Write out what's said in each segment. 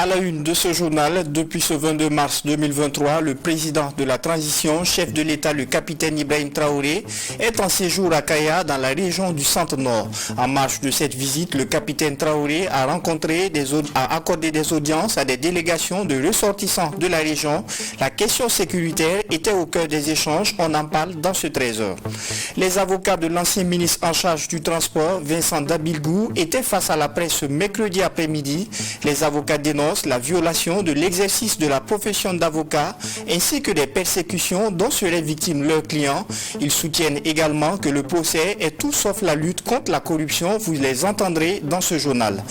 À la une de ce journal, depuis ce 22 mars 2023, le président de la transition, chef de l'État, le capitaine Ibrahim Traoré, est en séjour à Kaya, dans la région du Centre-Nord. En marge de cette visite, le capitaine Traoré a accordé des audiences à des délégations de ressortissants de la région. La question sécuritaire était au cœur des échanges. On en parle dans ce 13h. Les avocats de l'ancien ministre en charge du transport, Vincent Dabilgou, étaient face à la presse ce mercredi après-midi. Les avocats dénoncent la violation de l'exercice de la profession d'avocat ainsi que des persécutions dont seraient victimes leurs clients. Ils soutiennent également que le procès est tout sauf la lutte contre la corruption. Vous les entendrez dans ce journal.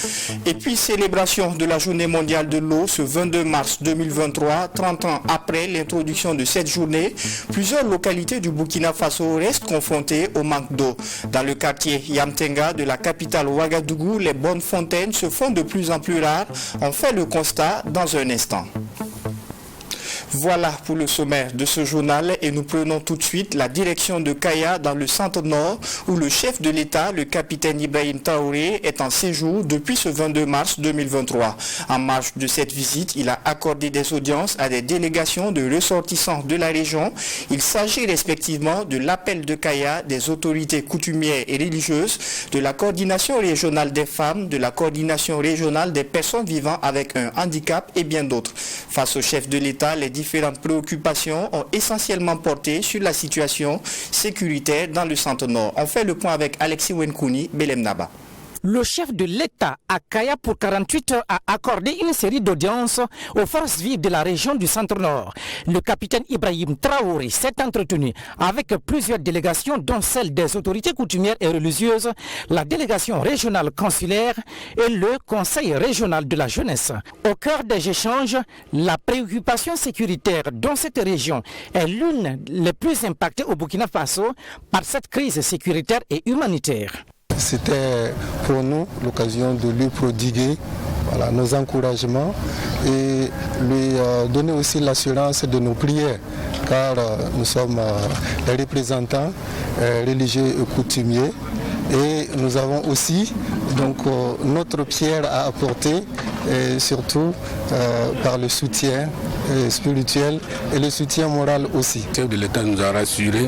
Et puis, célébration de la journée mondiale de l'eau ce 22 mars 2023, 30 ans après l'introduction de cette journée, plusieurs localités du Burkina Faso restent confrontées au manque d'eau. Dans le quartier Yamtenga de la capitale Ouagadougou, les bonnes fontaines se font de plus en plus rares. On fait le constat dans un instant. Voilà pour le sommaire de ce journal et nous prenons tout de suite la direction de Kaya dans le Centre-Nord où le chef de l'État, le capitaine Ibrahim Traoré, est en séjour depuis ce 22 mars 2023. En marge de cette visite, il a accordé des audiences à des délégations de ressortissants de la région. Il s'agit respectivement de l'appel de Kaya, des autorités coutumières et religieuses, de la coordination régionale des femmes, de la coordination régionale des personnes vivant avec un handicap et bien d'autres. Face au chef de l'État, les différentes préoccupations ont essentiellement porté sur la situation sécuritaire dans le Centre-Nord. On fait le point avec Alexis Wenkouni, Belem Naba. Le chef de l'État à Kaya pour 48 heures a accordé une série d'audiences aux forces vives de la région du Centre-Nord. Le capitaine Ibrahim Traoré s'est entretenu avec plusieurs délégations dont celle des autorités coutumières et religieuses, la délégation régionale consulaire et le conseil régional de la jeunesse. Au cœur des échanges, la préoccupation sécuritaire dans cette région est l'une des plus impactées au Burkina Faso par cette crise sécuritaire et humanitaire. C'était pour nous l'occasion de lui prodiguer nos encouragements et lui donner aussi l'assurance de nos prières, car nous sommes les représentants religieux et coutumiers et nous avons aussi notre pierre à apporter, et surtout par le soutien spirituel et le soutien moral aussi. Le chef de l'État nous a rassuré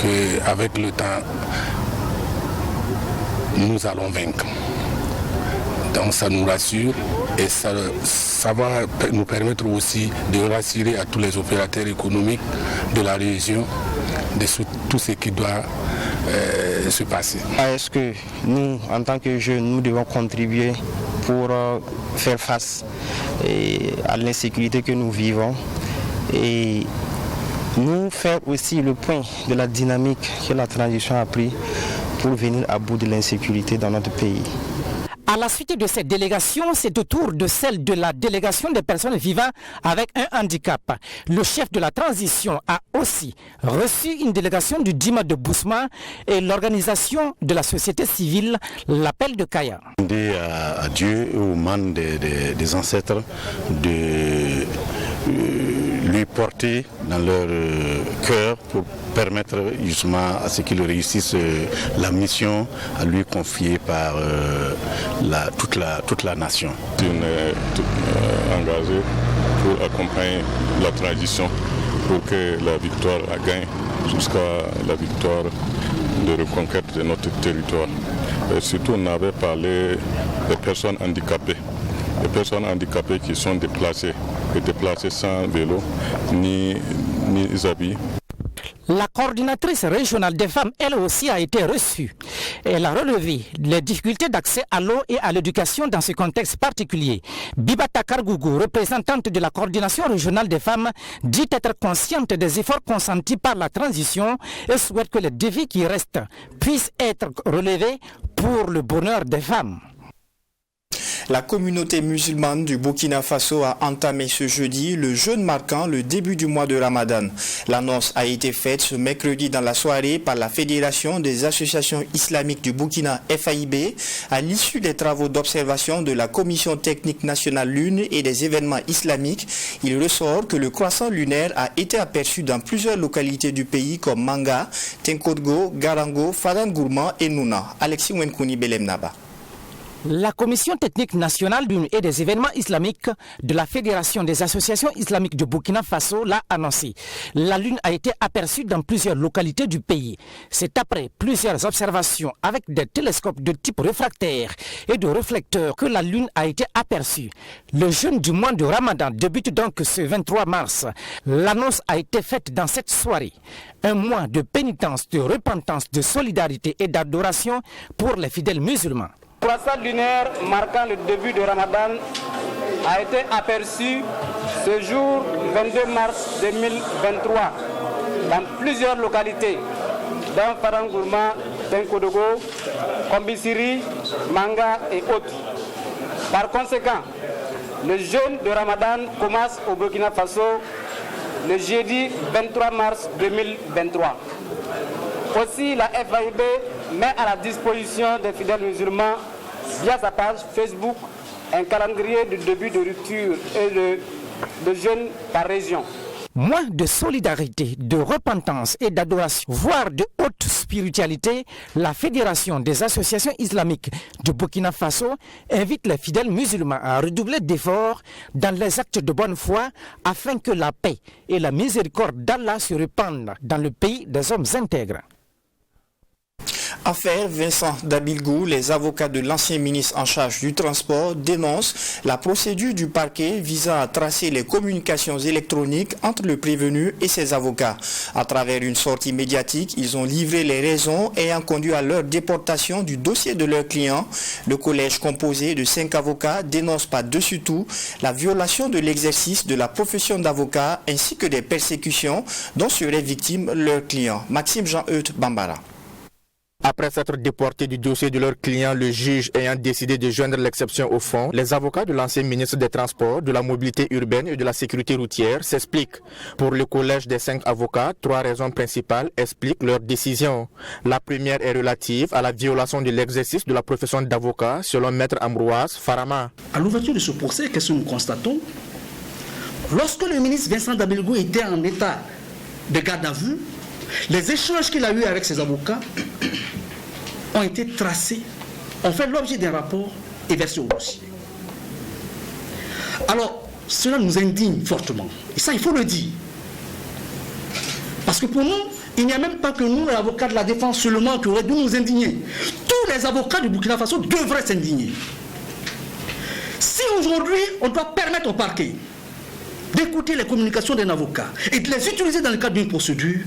qu'avec le temps, nous allons vaincre. Donc ça nous rassure et ça va nous permettre aussi de rassurer à tous les opérateurs économiques de la région de tout ce qui doit se passer. Est-ce que nous, en tant que jeunes, nous devons contribuer pour faire face à l'insécurité que nous vivons et nous faire aussi le point de la dynamique que la transition a pris pour venir à bout de l'insécurité dans notre pays. À la suite de cette délégation, c'est au tour de celle de la délégation des personnes vivant avec un handicap. Le chef de la transition a aussi reçu une délégation du Dima de Bousma et l'organisation de la société civile, l'appel de Kaya. Demander à Dieu et aux mains des ancêtres de lui porter dans leur cœur pour permettre justement à ce qu'il réussisse la mission à lui confier par toute la nation. On est engagé pour accompagner la transition pour que la victoire gagne jusqu'à la victoire de reconquête de notre territoire. Et surtout, on avait parlé des personnes handicapées. Les personnes handicapées qui sont déplacées sans vélo ni habits. La coordinatrice régionale des femmes, elle aussi, a été reçue. Elle a relevé les difficultés d'accès à l'eau et à l'éducation dans ce contexte particulier. Bibata Kargougou, représentante de la coordination régionale des femmes, dit être consciente des efforts consentis par la transition et souhaite que les défis qui restent puissent être relevés pour le bonheur des femmes. La communauté musulmane du Burkina Faso a entamé ce jeudi le jeûne marquant le début du mois de Ramadan. L'annonce a été faite ce mercredi dans la soirée par la Fédération des associations islamiques du Burkina FAIB à l'issue des travaux d'observation de la Commission technique nationale lune et des événements islamiques. Il ressort que le croissant lunaire a été aperçu dans plusieurs localités du pays comme Manga, Tenkodgo, Garango, Fadan Gourma et Nouna. Alexis Wenkouni Belem Naba. La Commission technique nationale d'une et des événements islamiques de la Fédération des associations islamiques du Burkina Faso l'a annoncé. La lune a été aperçue dans plusieurs localités du pays. C'est après plusieurs observations avec des télescopes de type réfractaire et de réflecteurs que la lune a été aperçue. Le jeûne du mois de Ramadan débute donc ce 23 mars. L'annonce a été faite dans cette soirée. Un mois de pénitence, de repentance, de solidarité et d'adoration pour les fidèles musulmans. Le croissant lunaire marquant le début de Ramadan a été aperçu ce jour 22 mars 2023 dans plusieurs localités, dans Farangourma, Tenkodogo, Kombisiri, Manga et autres. Par conséquent, le jeûne de Ramadan commence au Burkina Faso le jeudi 23 mars 2023. Aussi, la FAIB met à la disposition des fidèles musulmans via sa page Facebook un calendrier de début de rupture et de jeûne par région. Moins de solidarité, de repentance et d'adoration, voire de haute spiritualité, la Fédération des associations islamiques du Burkina Faso invite les fidèles musulmans à redoubler d'efforts dans les actes de bonne foi afin que la paix et la miséricorde d'Allah se répandent dans le pays des hommes intègres. Affaire Vincent Dabilgou, les avocats de l'ancien ministre en charge du transport dénoncent la procédure du parquet visant à tracer les communications électroniques entre le prévenu et ses avocats. À travers une sortie médiatique, ils ont livré les raisons ayant conduit à leur déportation du dossier de leurs clients. Le collège composé de 5 avocats dénonce par-dessus tout la violation de l'exercice de la profession d'avocat ainsi que des persécutions dont seraient victimes leurs clients. Maxime Jean-Eudes Bambara. Après s'être déportés du dossier de leur client, le juge ayant décidé de joindre l'exception au fond, les avocats de l'ancien ministre des Transports, de la Mobilité urbaine et de la Sécurité routière s'expliquent. Pour le collège des 5 avocats, 3 raisons principales expliquent leur décision. La première est relative à la violation de l'exercice de la profession d'avocat, selon Maître Ambroise Farama. À l'ouverture de ce procès, qu'est-ce que nous constatons? Lorsque le ministre Vincent Dabilgou était en état de garde à vue, les échanges qu'il a eus avec ses avocats ont été tracés, ont fait l'objet d'un rapport et versés au dossier. Alors, cela nous indigne fortement. Et ça, il faut le dire. Parce que pour nous, il n'y a même pas que nous, les avocats de la défense seulement, qui auraient dû nous indigner. Tous les avocats du Burkina Faso devraient s'indigner. Si aujourd'hui, on doit permettre au parquet d'écouter les communications d'un avocat et de les utiliser dans le cadre d'une procédure,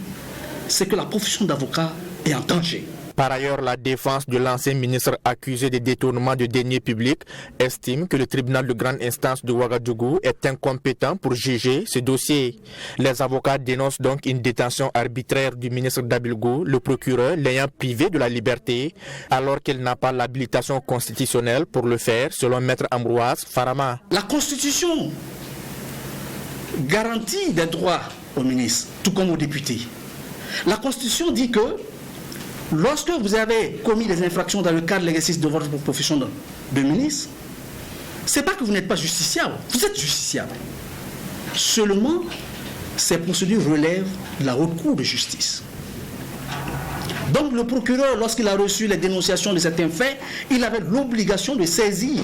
c'est que la profession d'avocat est en danger. Par ailleurs, la défense de l'ancien ministre accusé de détournement de deniers publics estime que le tribunal de grande instance de Ouagadougou est incompétent pour juger ce dossier. Les avocats dénoncent donc une détention arbitraire du ministre Dabilgou, le procureur l'ayant privé de la liberté, alors qu'il n'a pas l'habilitation constitutionnelle pour le faire, selon Maître Ambroise Farama. La Constitution garantit des droits aux ministres, tout comme aux députés. La Constitution dit que lorsque vous avez commis des infractions dans le cadre de l'exercice de votre profession de ministre, ce n'est pas que vous n'êtes pas justiciable, vous êtes justiciable. Seulement, ces procédures relèvent de la haute cour de justice. Donc le procureur, lorsqu'il a reçu les dénonciations de certains faits, il avait l'obligation de saisir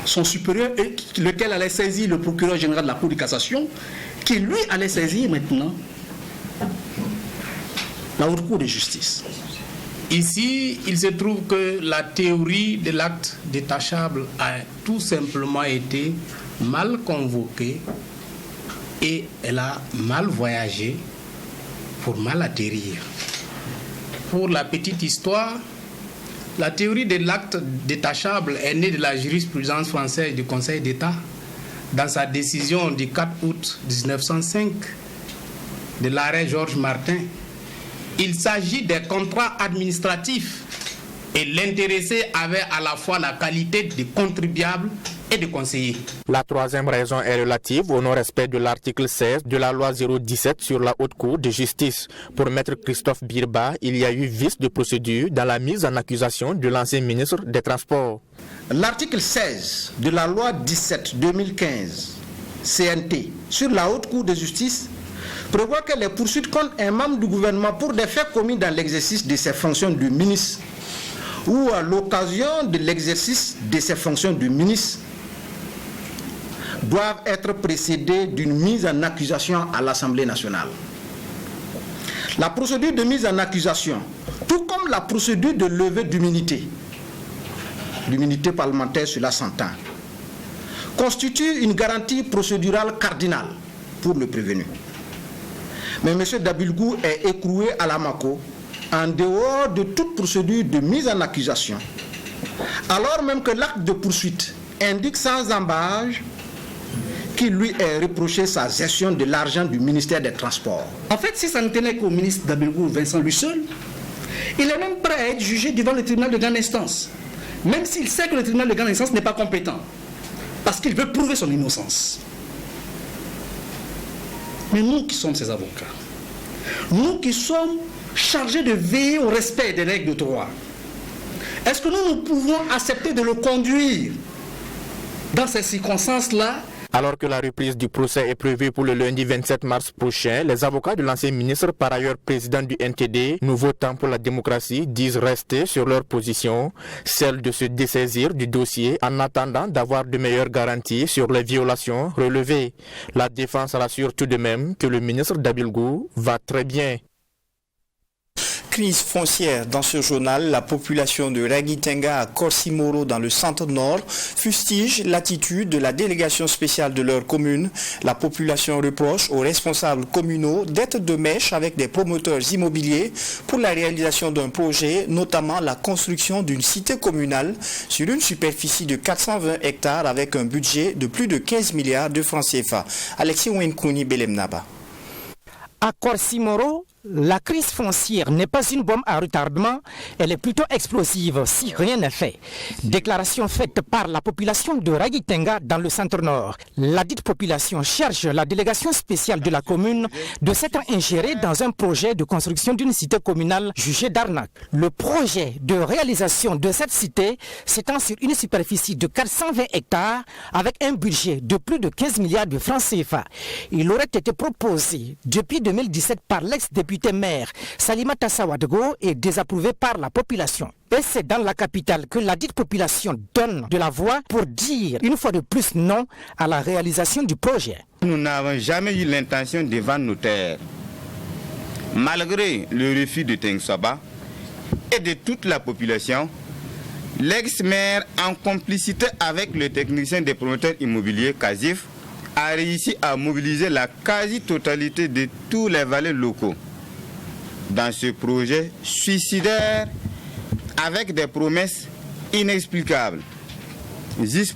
son supérieur, lequel allait saisir le procureur général de la Cour de cassation, qui lui allait saisir maintenant la haute cour de justice. Ici, il se trouve que la théorie de l'acte détachable a tout simplement été mal convoquée et elle a mal voyagé pour mal atterrir. Pour la petite histoire, la théorie de l'acte détachable est née de la jurisprudence française du Conseil d'État dans sa décision du 4 août 1905 de l'arrêt Georges Martin. Il s'agit des contrats administratifs et l'intéressé avait à la fois la qualité de contribuable et de conseiller. La troisième raison est relative au non-respect de l'article 16 de la loi 017 sur la haute cour de justice. Pour Maître Christophe Birba, il y a eu vice de procédure dans la mise en accusation de l'ancien ministre des Transports. L'article 16 de la loi 17-2015 CNT sur la haute cour de justice prévoit que les poursuites contre un membre du gouvernement pour des faits commis dans l'exercice de ses fonctions de ministre ou à l'occasion de l'exercice de ses fonctions de ministre doivent être précédées d'une mise en accusation à l'Assemblée nationale. La procédure de mise en accusation, tout comme la procédure de levée d'immunité parlementaire, cela s'entend, constitue une garantie procédurale cardinale pour le prévenu. Mais M. Dabilgou est écroué à l'AMACO en dehors de toute procédure de mise en accusation, alors même que l'acte de poursuite indique sans embâche qu'il lui est reproché sa gestion de l'argent du ministère des Transports. En fait, si ça ne tenait qu'au ministre Dabilgou, Vincent lui seul, il est même prêt à être jugé devant le tribunal de grande instance, même s'il sait que le tribunal de grande instance n'est pas compétent, parce qu'il veut prouver son innocence. Mais nous qui sommes ses avocats, nous qui sommes chargés de veiller au respect des règles de droit, est-ce que nous pouvons accepter de le conduire dans ces circonstances-là? Alors que la reprise du procès est prévue pour le lundi 27 mars prochain, les avocats de l'ancien ministre, par ailleurs président du NTD, Nouveau Temps pour la démocratie, disent rester sur leur position, celle de se dessaisir du dossier en attendant d'avoir de meilleures garanties sur les violations relevées. La défense rassure tout de même que le ministre Dabilgou va très bien. Crise foncière. Dans ce journal, la population de Raguitenga à Korsimoro dans le centre-nord fustige l'attitude de la délégation spéciale de leur commune. La population reproche aux responsables communaux d'être de mèche avec des promoteurs immobiliers pour la réalisation d'un projet, notamment la construction d'une cité communale sur une superficie de 420 hectares avec un budget de plus de 15 milliards de francs CFA. Alexis Wenkouni Belemnaba. À Korsimoro, la crise foncière n'est pas une bombe à retardement, elle est plutôt explosive si rien n'est fait. Déclaration faite par la population de Raguitenga dans le centre-nord. La dite population cherche la délégation spéciale de la commune de s'être ingérée dans un projet de construction d'une cité communale jugée d'arnaque. Le projet de réalisation de cette cité s'étend sur une superficie de 420 hectares avec un budget de plus de 15 milliards de francs CFA. Il aurait été proposé depuis 2017 par l'ex-député maire Salimata Sawadego est désapprouvé par la population. Et c'est dans la capitale que la dite population donne de la voix pour dire une fois de plus non à la réalisation du projet. Nous n'avons jamais eu l'intention de vendre nos terres. Malgré le refus de Tengsaba et de toute la population, l'ex-maire, en complicité avec le technicien des promoteurs immobiliers Kazif, a réussi à mobiliser la quasi-totalité de tous les valets locaux dans ce projet suicidaire avec des promesses inexplicables, juste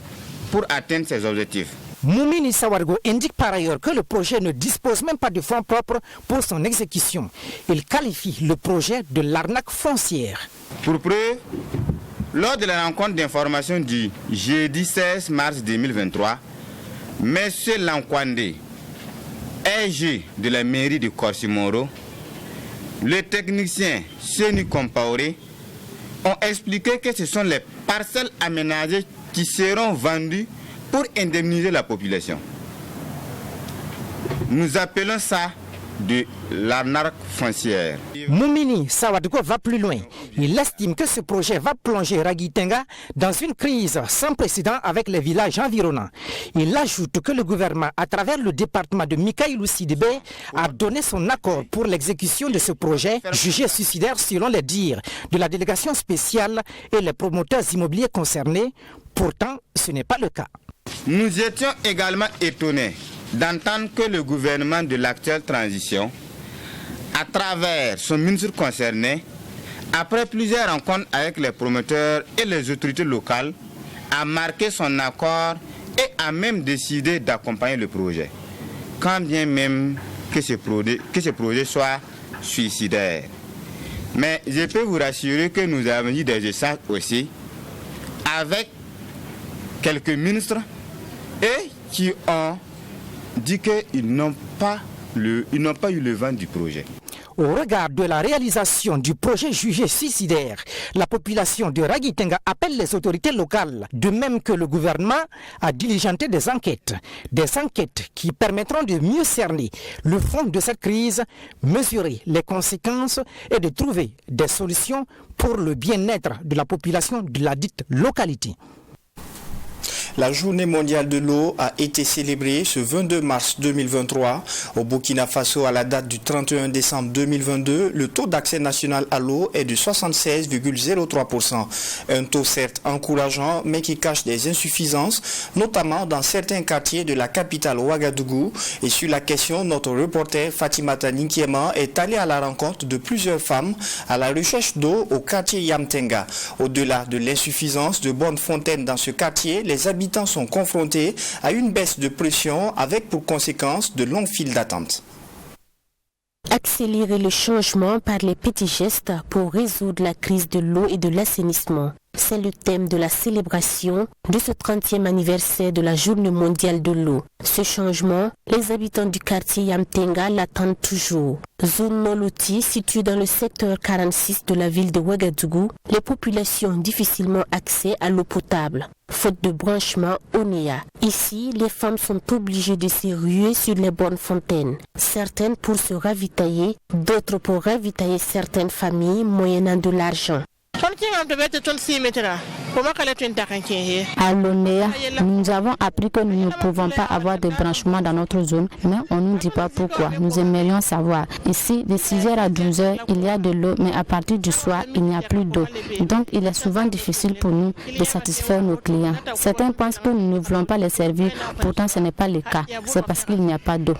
pour atteindre ses objectifs. Moumini Sawargo indique par ailleurs que le projet ne dispose même pas de fonds propres pour son exécution. Il qualifie le projet de l'arnaque foncière. Pour preuve, lors de la rencontre d'information du jeudi 16 mars 2023, M. Lankwande, AG de la mairie de Korsimoro, le technicien Seni Compaoré ont expliqué que ce sont les parcelles aménagées qui seront vendues pour indemniser la population. Nous appelons ça de l'arnaque foncière. Moumini Sawadego va plus loin. Il estime que ce projet va plonger Raguitenga dans une crise sans précédent avec les villages environnants. Il ajoute que le gouvernement, à travers le département de Mikaïlou Sidibé, a donné son accord pour l'exécution de ce projet, jugé suicidaire selon les dires de la délégation spéciale et les promoteurs immobiliers concernés. Pourtant, ce n'est pas le cas. Nous étions également étonnés d'entendre que le gouvernement de l'actuelle transition, à travers son ministre concerné, après plusieurs rencontres avec les promoteurs et les autorités locales, a marqué son accord et a même décidé d'accompagner le projet, quand bien même que ce projet soit suicidaire. Mais je peux vous rassurer que nous avons eu des échanges aussi avec quelques ministres et qui ont dit qu'ils n'ont pas eu le vent du projet. Au regard de la réalisation du projet jugé suicidaire, la population de Ragitenga appelle les autorités locales, de même que le gouvernement, à diligenter des enquêtes qui permettront de mieux cerner le fond de cette crise, mesurer les conséquences et de trouver des solutions pour le bien-être de la population de la dite localité. La journée mondiale de l'eau a été célébrée ce 22 mars 2023. Au Burkina Faso, à la date du 31 décembre 2022, le taux d'accès national à l'eau est de 76,03%. Un taux certes encourageant, mais qui cache des insuffisances, notamment dans certains quartiers de la capitale Ouagadougou. Et sur la question, notre reporter Fatimata Ninkiema est allé à la rencontre de plusieurs femmes à la recherche d'eau au quartier Yamtenga. Au-delà de l'insuffisance de bonnes fontaines dans ce quartier, les habitants sont confrontés à une baisse de pression avec pour conséquence de longues files d'attente. Accélérer le changement par les petits gestes pour résoudre la crise de l'eau et de l'assainissement. C'est le thème de la célébration de ce 30e anniversaire de la Journée mondiale de l'eau. Ce changement, les habitants du quartier Yamtenga l'attendent toujours. Zone Noloti, située dans le secteur 46 de la ville de Ouagadougou, les populations ont difficilement accès à l'eau potable, faute de branchement au NEA. Ici, les femmes sont obligées de se ruer sur les bonnes fontaines, certaines pour se ravitailler, d'autres pour ravitailler certaines familles moyennant de l'argent. À l'ONEA, nous avons appris que nous ne pouvons pas avoir de branchement dans notre zone, mais on ne nous dit pas pourquoi. Nous aimerions savoir. Ici, de 6h à 12h, il y a de l'eau, mais à partir du soir, il n'y a plus d'eau. Donc, il est souvent difficile pour nous de satisfaire nos clients. Certains pensent que nous ne voulons pas les servir, pourtant ce n'est pas le cas. C'est parce qu'il n'y a pas d'eau.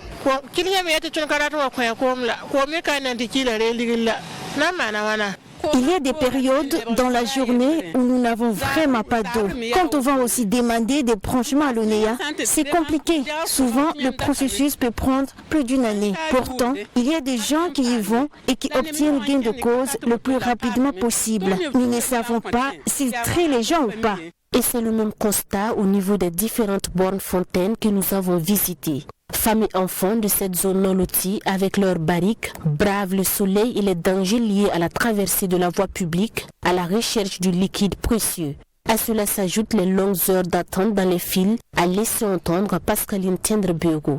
Il y a des périodes dans la journée où nous n'avons vraiment pas d'eau. Quand on va aussi demander des branchements à l'ONEA, c'est compliqué. Souvent, le processus peut prendre plus d'une année. Pourtant, il y a des gens qui y vont et qui obtiennent gain de cause le plus rapidement possible. Nous ne savons pas s'ils trient les gens ou pas. Et c'est le même constat au niveau des différentes bornes fontaines que nous avons visitées. Femmes et enfants de cette zone non-lotie, avec leurs barriques, bravent le soleil et les dangers liés à la traversée de la voie publique, à la recherche du liquide précieux. À cela s'ajoutent les longues heures d'attente dans les files, a laissé entendre Pascaline Tiendre-Bego.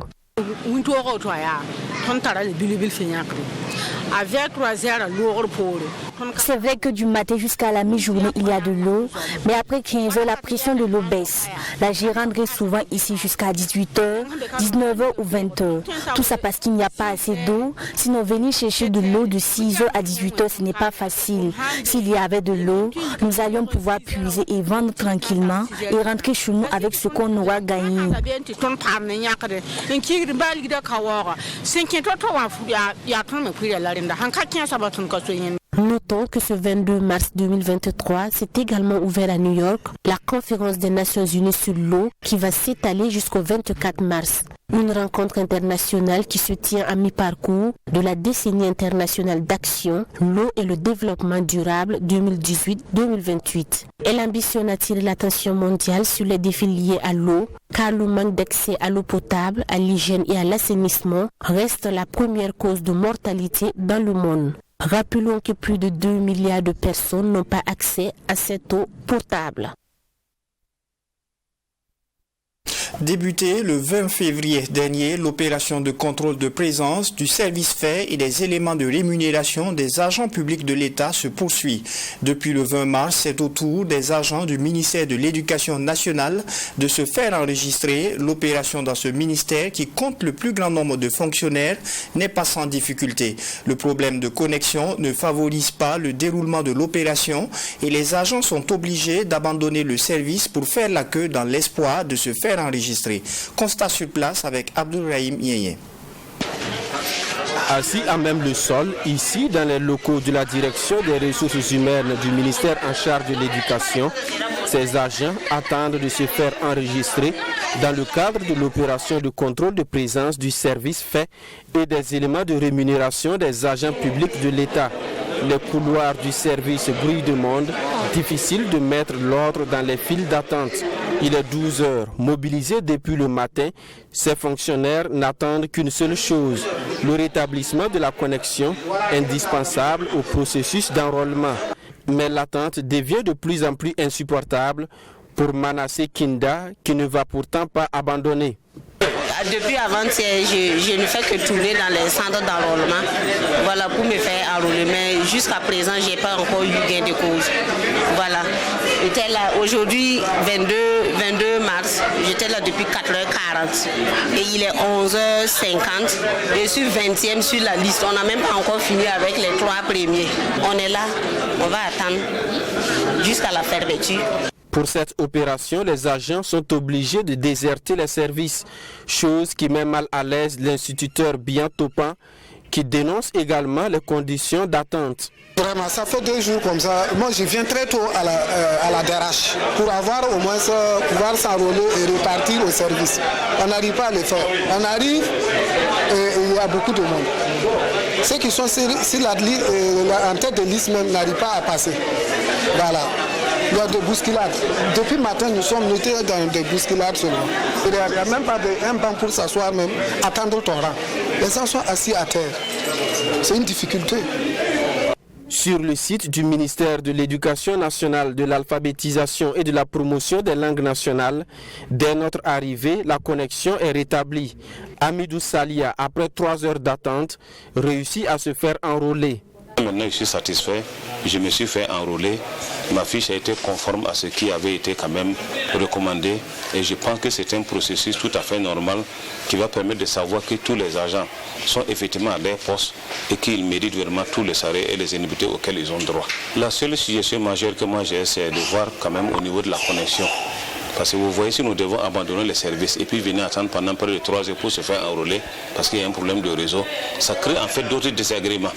C'est vrai que du matin jusqu'à la mi-journée, il y a de l'eau, mais après 15 heures, la pression de l'eau baisse. La gérante reste souvent ici jusqu'à 18h, 19h ou 20h. Tout ça parce qu'il n'y a pas assez d'eau. Sinon, venir chercher de l'eau de 6h à 18h, ce n'est pas facile. S'il y avait de l'eau, nous allions pouvoir puiser et vendre tranquillement et rentrer chez nous avec ce qu'on aura gagné. Notons que ce 22 mars 2023 s'est également ouvert à New York la conférence des Nations Unies sur l'eau qui va s'étaler jusqu'au 24 mars. Une rencontre internationale qui se tient à mi-parcours de la décennie internationale d'action, l'eau et le développement durable 2018-2028. Elle ambitionne attirer l'attention mondiale sur les défis liés à l'eau, car le manque d'accès à l'eau potable, à l'hygiène et à l'assainissement reste la première cause de mortalité dans le monde. Rappelons que plus de 2 milliards de personnes n'ont pas accès à cette eau potable. Débuté le 20 février dernier, l'opération de contrôle de présence du service fait et des éléments de rémunération des agents publics de l'État se poursuit. Depuis le 20 mars, c'est au tour des agents du ministère de l'Éducation nationale de se faire enregistrer. L'opération dans ce ministère, qui compte le plus grand nombre de fonctionnaires, n'est pas sans difficulté. Le problème de connexion ne favorise pas le déroulement de l'opération et les agents sont obligés d'abandonner le service pour faire la queue dans l'espoir de se faire enregistrer. Constat sur place avec Abdourahim Yeye. Assis à même le sol, ici dans les locaux de la direction des ressources humaines du ministère en charge de l'éducation, ces agents attendent de se faire enregistrer dans le cadre de l'opération de contrôle de présence du service fait et des éléments de rémunération des agents publics de l'État. Les couloirs du service grouillent de monde, difficile de mettre l'ordre dans les files d'attente. Il est 12 heures, mobilisés depuis le matin, ces fonctionnaires n'attendent qu'une seule chose, le rétablissement de la connexion indispensable au processus d'enrôlement. Mais l'attente devient de plus en plus insupportable pour Manassé Kinda, qui ne va pourtant pas abandonner. Depuis avant-hier, je ne fais que tourner dans les centres d'enrôlement, voilà, pour me faire enrôler. Mais jusqu'à présent, je n'ai pas encore eu gain de cause. Voilà. J'étais là aujourd'hui, 22 mars, j'étais là depuis 4h40 et il est 11h50. Je suis 20e sur la liste. On n'a même pas encore fini avec les 3 premiers. On est là, on va attendre jusqu'à la fermeture. Pour cette opération, les agents sont obligés de déserter les services, chose qui met mal à l'aise l'instituteur Bian Topan, qui dénonce également les conditions d'attente. Vraiment, ça fait 2 jours comme ça. Moi, je viens très tôt à la DRH pour avoir au moins pouvoir s'enrôler et repartir au service. On n'arrive pas à le faire. On arrive et il y a beaucoup de monde. Ceux qui sont sur en tête de liste même n'arrivent pas à passer. Voilà. Il y a des bousculades. Depuis le matin, nous sommes notés dans des bousculades seulement. Il n'y a même pas un banc pour s'asseoir même, attendre ton rang. Les gens sont assis à terre. C'est une difficulté. Sur le site du ministère de l'Éducation nationale, de l'alphabétisation et de la promotion des langues nationales, dès notre arrivée, la connexion est rétablie. Amidou Salia, après 3 heures d'attente, réussit à se faire enrôler. Maintenant, je suis satisfait. Je me suis fait enrôler. Ma fiche a été conforme à ce qui avait été quand même recommandé. Et je pense que c'est un processus tout à fait normal qui va permettre de savoir que tous les agents sont effectivement à leur poste et qu'ils méritent vraiment tous les salaires et les indemnités auxquels ils ont droit. La seule suggestion majeure que moi j'ai, c'est de voir quand même au niveau de la connexion. Parce que vous voyez, si nous devons abandonner les services et puis venir attendre pendant près de 3 heures pour se faire enrôler, parce qu'il y a un problème de réseau, ça crée en fait d'autres désagréments.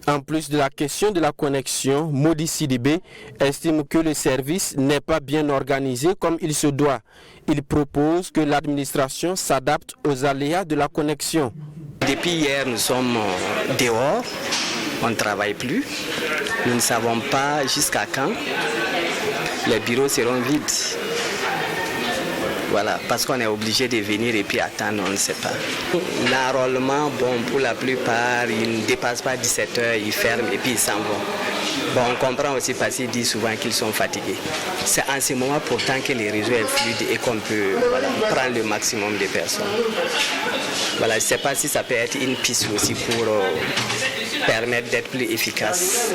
En plus de la question de la connexion, Modi Sidibé estime que le service n'est pas bien organisé comme il se doit. Il propose que l'administration s'adapte aux aléas de la connexion. Depuis hier, nous sommes dehors, on ne travaille plus. Nous ne savons pas jusqu'à quand les bureaux seront vides. Voilà, parce qu'on est obligé de venir et puis attendre, on ne sait pas. L'enrôlement, bon, pour la plupart, ils ne dépassent pas 17 heures, ils ferment et puis ils s'en vont. Bon, on comprend aussi parce qu'ils disent souvent qu'ils sont fatigués. C'est en ce moment pourtant que les réseaux est fluide et qu'on peut prendre le maximum de personnes. Voilà, je ne sais pas si ça peut être une piste aussi pour permettre d'être plus efficace.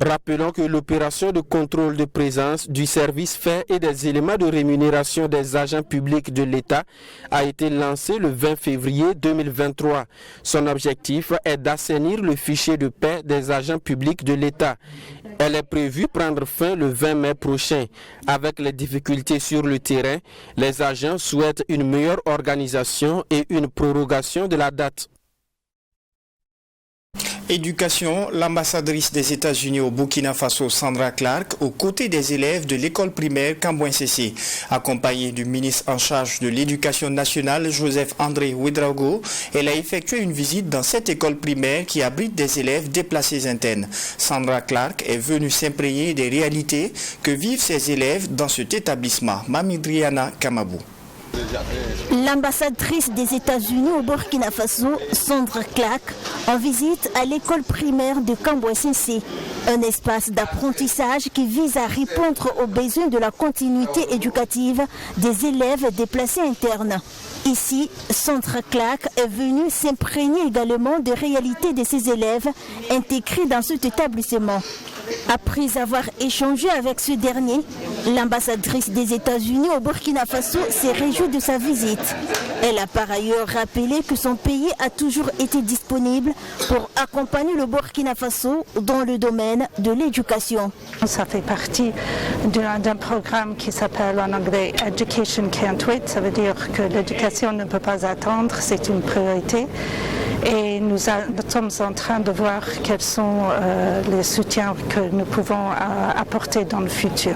Rappelons que l'opération de contrôle de présence du service fait et des éléments de rémunération des agents publics de l'État a été lancée le 20 février 2023. Son objectif est d'assainir le fichier de paie des agents publics de l'État. Elle est prévue prendre fin le 20 mai prochain. Avec les difficultés sur le terrain, les agents souhaitent une meilleure organisation et une prorogation de la date. Éducation, l'ambassadrice des États-Unis au Burkina Faso, Sandra Clark, aux côtés des élèves de l'école primaire Kambouin-Sessé. Accompagnée du ministre en charge de l'éducation nationale, Joseph André Ouedraogo, elle a effectué une visite dans cette école primaire qui abrite des élèves déplacés internes. Sandra Clark est venue s'imprégner des réalités que vivent ces élèves dans cet établissement. Mamidriana Kamabou. L'ambassadrice des États-Unis au Burkina Faso, Sandra Clark, en visite à l'école primaire de Kambouin-Sessé, un espace d'apprentissage qui vise à répondre aux besoins de la continuité éducative des élèves déplacés internes. Ici, Sandra Clark est venue s'imprégner également des réalités de ces élèves intégrés dans cet établissement. Après avoir échangé avec ce dernier, l'ambassadrice des États-Unis au Burkina Faso s'est réjouie de sa visite. Elle a par ailleurs rappelé que son pays a toujours été disponible pour accompagner le Burkina Faso dans le domaine de l'éducation. Ça fait partie d'un programme qui s'appelle en anglais Education Can't Wait. Ça veut dire que l'éducation ne peut pas attendre, c'est une priorité. Et nous sommes en train de voir quels sont les soutiens que nous pouvons apporter dans le futur.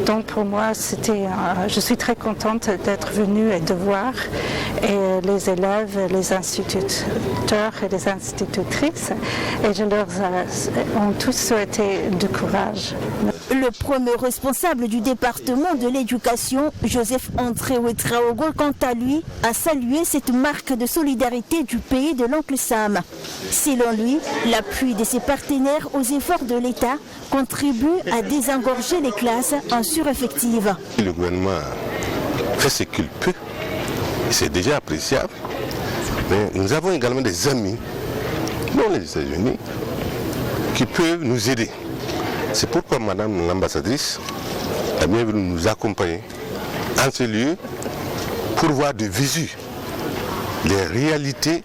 Donc pour moi, je suis très contente d'être venue et de voir et les élèves, les instituteurs et les institutrices. Et je leur ont tous souhaité du courage. Le premier responsable du département de l'éducation, Joseph André Ouetraogo, quant à lui, a salué cette marque de solidarité du pays de l'oncle Sam. Selon lui, l'appui de ses partenaires aux efforts de l'État contribue à désengorger les classes en sureffectif. Le gouvernement fait ce qu'il peut, et c'est déjà appréciable. Mais nous avons également des amis, dont les États-Unis, qui peuvent nous aider. C'est pourquoi Madame l'ambassadrice a bien voulu nous accompagner en ce lieu pour voir de visu les réalités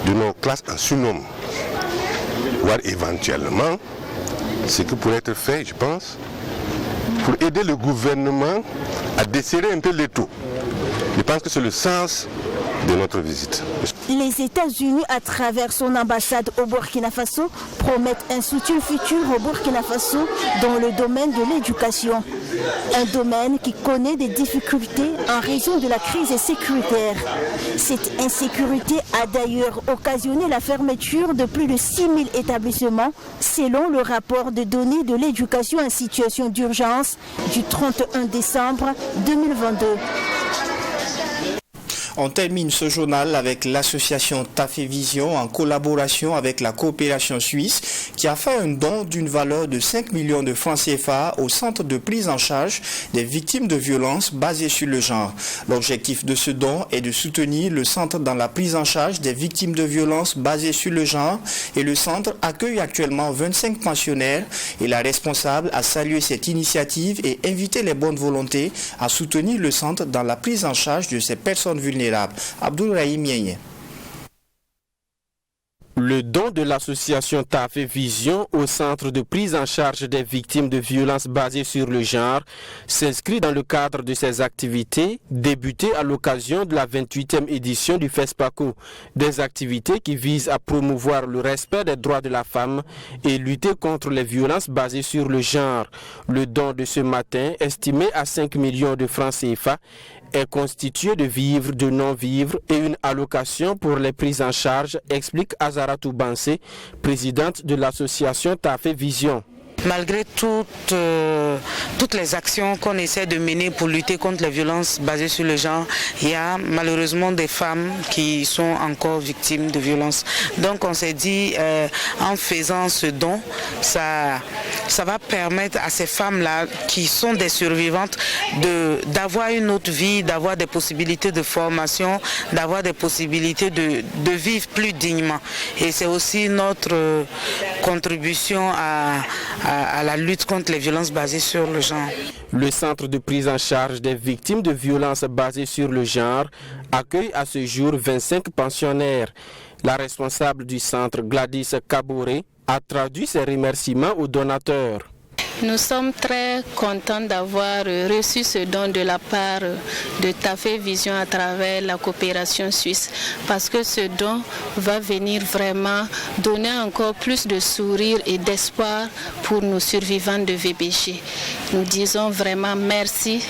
de nos classes en surnombre. Voir éventuellement ce qui pourrait être fait, je pense, pour aider le gouvernement à desserrer un peu les taux. Je pense que c'est le sens de notre visite. Les États-Unis, à travers son ambassade au Burkina Faso, promettent un soutien futur au Burkina Faso dans le domaine de l'éducation. Un domaine qui connaît des difficultés en raison de la crise sécuritaire. Cette insécurité a d'ailleurs occasionné la fermeture de plus de 6 000 établissements, selon le rapport de données de l'éducation en situation d'urgence du 31 décembre 2022. On termine ce journal avec l'association Tafé Vision en collaboration avec la coopération suisse qui a fait un don d'une valeur de 5 millions de francs CFA au centre de prise en charge des victimes de violences basées sur le genre. L'objectif de ce don est de soutenir le centre dans la prise en charge des victimes de violences basées sur le genre et le centre accueille actuellement 25 pensionnaires et la responsable a salué cette initiative et invité les bonnes volontés à soutenir le centre dans la prise en charge de ces personnes vulnérables. Abdourahim Yeye. Le don de l'association Tafé Vision au centre de prise en charge des victimes de violences basées sur le genre s'inscrit dans le cadre de ses activités débutées à l'occasion de la 28e édition du FESPACO, des activités qui visent à promouvoir le respect des droits de la femme et lutter contre les violences basées sur le genre. Le don de ce matin, estimé à 5 millions de francs CFA, est constitué de vivres, de non-vivres et une allocation pour les prises en charge, explique Azaratou Bansé, présidente de l'association Tafé Vision. Malgré toutes les actions qu'on essaie de mener pour lutter contre les violences basées sur le genre, il y a malheureusement des femmes qui sont encore victimes de violences. Donc on s'est dit, en faisant ce don, ça va permettre à ces femmes-là qui sont des survivantes d'avoir une autre vie, d'avoir des possibilités de formation, d'avoir des possibilités de vivre plus dignement. Et c'est aussi notre contribution à la lutte contre les violences basées sur le genre. Le centre de prise en charge des victimes de violences basées sur le genre accueille à ce jour 25 pensionnaires. La responsable du centre, Gladys Kabouré, a traduit ses remerciements aux donateurs. Nous sommes très contents d'avoir reçu ce don de la part de Tafé Vision à travers la coopération suisse parce que ce don va venir vraiment donner encore plus de sourire et d'espoir pour nos survivants de VBG. Nous disons vraiment merci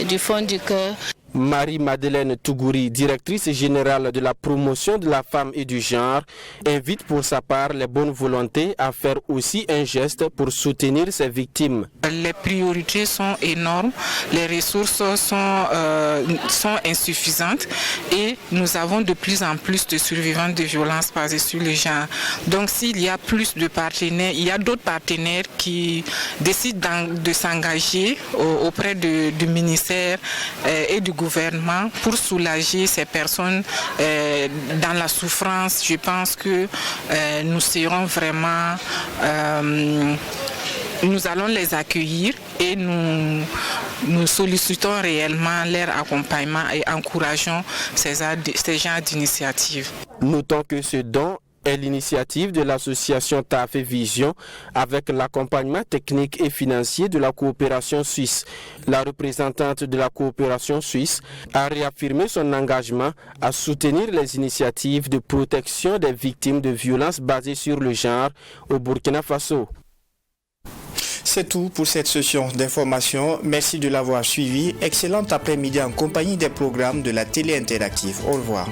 du fond du cœur. Marie-Madeleine Tougouri, directrice générale de la promotion de la femme et du genre, invite pour sa part les bonnes volontés à faire aussi un geste pour soutenir ces victimes. Les priorités sont énormes, les ressources sont insuffisantes et nous avons de plus en plus de survivants de violences basées sur le genre. Donc s'il y a plus de partenaires, il y a d'autres partenaires qui décident de s'engager auprès du ministère et du gouvernement pour soulager ces personnes dans la souffrance. Je pense que nous serons vraiment... nous allons les accueillir et nous sollicitons réellement leur accompagnement et encourageons ces genres d'initiatives. Notons que ce don est l'initiative de l'association Tafé Vision avec l'accompagnement technique et financier de la coopération suisse. La représentante de la coopération suisse a réaffirmé son engagement à soutenir les initiatives de protection des victimes de violences basées sur le genre au Burkina Faso. C'est tout pour cette session d'information. Merci de l'avoir suivi. Excellent après-midi en compagnie des programmes de la télé interactive. Au revoir.